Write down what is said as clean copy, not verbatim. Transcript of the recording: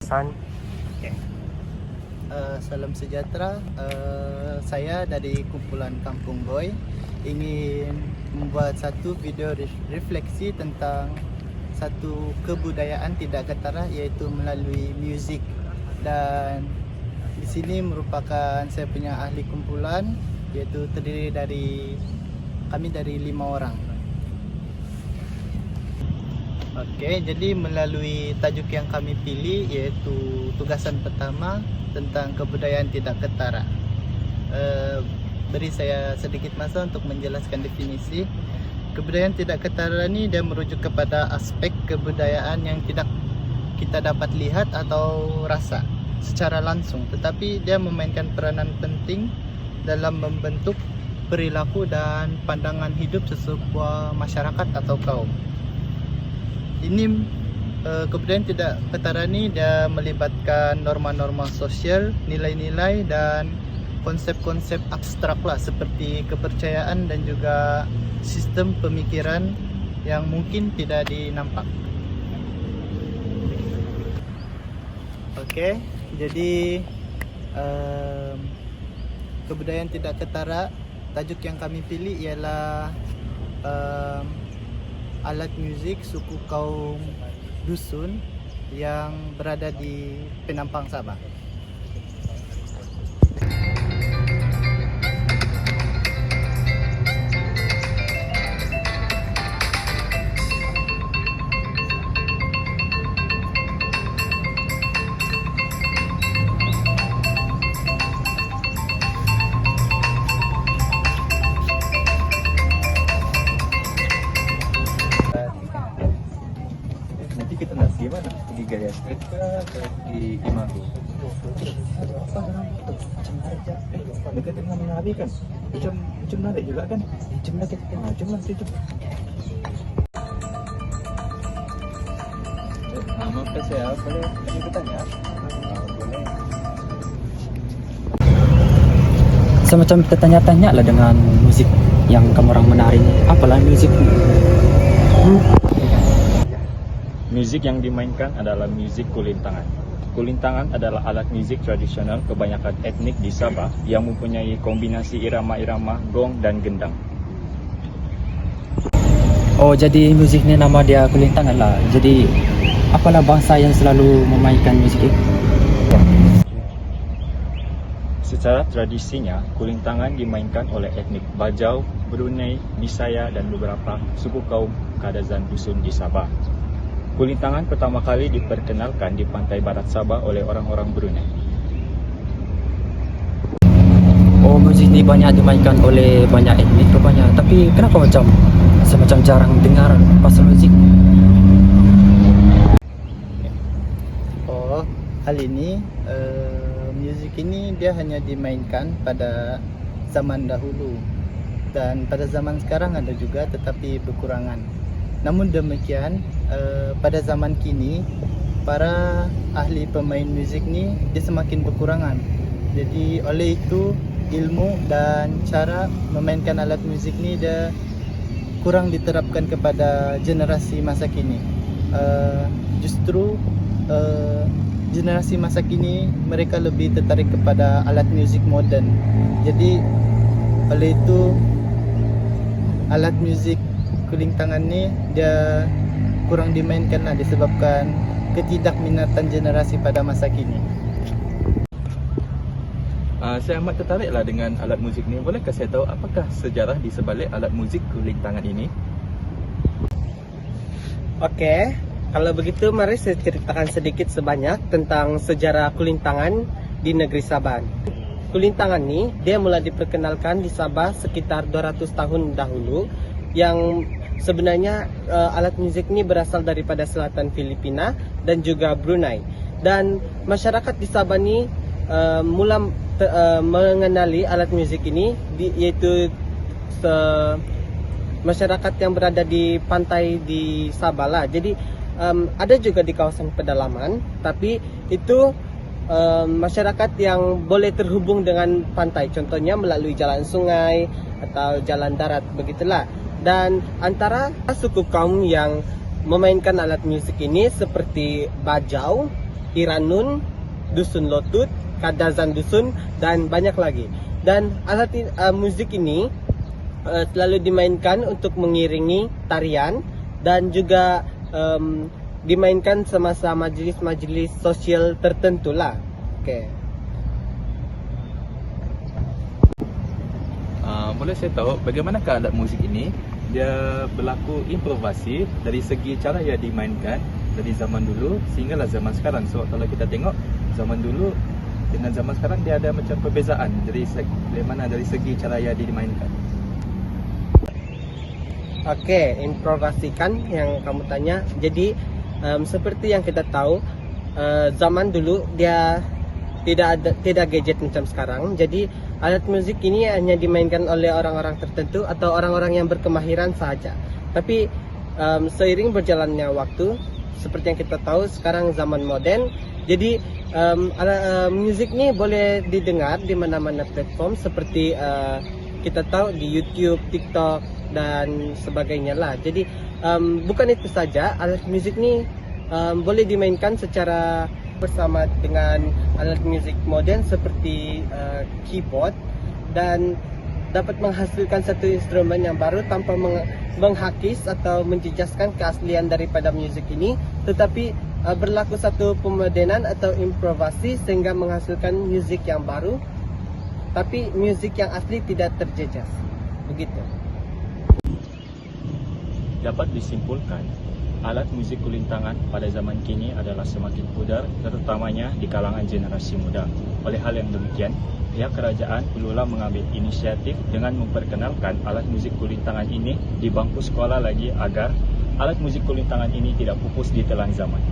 Hasan. Okay. Salam sejahtera. Saya dari kumpulan Kampung Boy ingin membuat satu video refleksi tentang satu kebudayaan tidak ketara, iaitu melalui muzik. Dan di sini merupakan saya punya ahli kumpulan, iaitu terdiri dari 5 orang. Oke, jadi melalui tajuk yang kami pilih, yaitu tugasan pertama tentang kebudayaan tidak ketara. Beri saya sedikit masa untuk menjelaskan definisi. Kebudayaan tidak ketara ini dia merujuk kepada aspek kebudayaan yang tidak kita dapat lihat atau rasa secara langsung, tetapi dia memainkan peranan penting dalam membentuk perilaku dan pandangan hidup sesebuah masyarakat atau kaum. Ini kebudayaan tidak ketara ini dia melibatkan norma-norma sosial, nilai-nilai dan konsep-konsep abstrak lah, seperti kepercayaan dan juga sistem pemikiran yang mungkin tidak dinampak. Oke, jadi kebudayaan tidak ketara, tajuk yang kami pilih ialah alat muzik suku kaum dusun yang berada di Penampang, Sabah. Nanti kita nak gimana? Pergi Gaya Street ke pergi Imago? Apa orang itu? Macam aja. Dekat dengan Nabi kan? Macam menarik juga kan? Macam nak kita tengok. Macam nanti tu. Nama ke saya boleh kita tanya? Boleh. Semacam tertanya-tanya lah dengan musik yang kamu orang menari. Apalah musik? Muzik yang dimainkan adalah muzik kulintangan. Kulintangan adalah alat muzik tradisional kebanyakan etnik di Sabah yang mempunyai kombinasi irama-irama gong dan gendang. Oh, jadi muzik ni nama dia kulintangan lah. Jadi apalah bangsa yang selalu memainkan muzik itu? Secara tradisinya, kulintangan dimainkan oleh etnik Bajau, Brunei, Bisaya dan beberapa suku kaum Kadazan dusun di Sabah. Kulintangan pertama kali diperkenalkan di pantai barat Sabah oleh orang-orang Brunei. Oh, muzik ni banyak dimainkan oleh banyak etnik rupanya. Tapi kenapa semacam jarang dengar pasal muzik? Oh, hal ini muzik ini dia hanya dimainkan pada zaman dahulu, dan pada zaman sekarang ada juga, tetapi berkurangan. Namun demikian, pada zaman kini para ahli pemain muzik ni dia semakin berkurangan. Jadi oleh itu ilmu dan cara memainkan alat muzik ni dia kurang diterapkan kepada generasi masa kini. Justru generasi masa kini mereka lebih tertarik kepada alat muzik moden. Jadi oleh itu alat muzik kulintangan ni dia kurang dimainkan lah, disebabkan ketidakminatan generasi pada masa kini. Saya amat tertariklah dengan alat muzik ni. Bolehkah saya tahu apakah sejarah di sebalik alat muzik kulintangan ini? Okey, kalau begitu mari saya ceritakan sedikit sebanyak tentang sejarah kulintangan di negeri Sabah. Kulintangan ni dia mula diperkenalkan di Sabah sekitar 200 tahun dahulu, yang sebenarnya alat muzik ni berasal daripada selatan Filipina dan juga Brunei. Dan masyarakat di Sabah ni mula mengenali alat muzik ini, iaitu masyarakat yang berada di pantai di Sabah lah. Jadi ada juga di kawasan pedalaman, tapi itu masyarakat yang boleh terhubung dengan pantai, contohnya melalui jalan sungai atau jalan darat, begitulah. Dan antara suku kaum yang memainkan alat muzik ini seperti Bajau, Iranun, Dusun Lotut, Kadazan Dusun, dan banyak lagi. Dan alat musik ini selalu dimainkan untuk mengiringi tarian dan juga dimainkan semasa majelis-majelis sosial tertentu lah. Boleh saya tahu bagaimanakah alat muzik ini? Dia berlaku improvasi dari segi cara ia dimainkan dari zaman dulu sehinggalah zaman sekarang. So kalau kita tengok zaman dulu dengan zaman sekarang dia ada macam perbezaan dari segi cara ia dimainkan. Improvasikan yang kamu tanya. Jadi seperti yang kita tahu, zaman dulu dia tidak gadget macam sekarang. Jadi alat musik ini hanya dimainkan oleh orang-orang tertentu atau orang-orang yang berkemahiran sahaja. Tapi seiring berjalannya waktu, seperti yang kita tahu sekarang zaman modern, jadi musik ini boleh didengar di mana-mana platform seperti kita tahu di YouTube, TikTok dan sebagainya lah. Jadi bukan itu saja, alat musik ini boleh dimainkan secara bersama dengan alat musik modern seperti keyboard dan dapat menghasilkan satu instrumen yang baru tanpa menghakis atau menjejaskan keaslian daripada musik ini, tetapi berlaku satu pemodenan atau improvasi sehingga menghasilkan musik yang baru, tapi musik yang asli tidak terjejas. Begitu. Dapat disimpulkan, alat musik kulintangan pada zaman kini adalah semakin pudar, terutamanya di kalangan generasi muda. Oleh hal yang demikian, pihak kerajaan perlulah mengambil inisiatif dengan memperkenalkan alat musik kulintangan ini di bangku sekolah lagi agar alat musik kulintangan ini tidak pupus di telan zaman.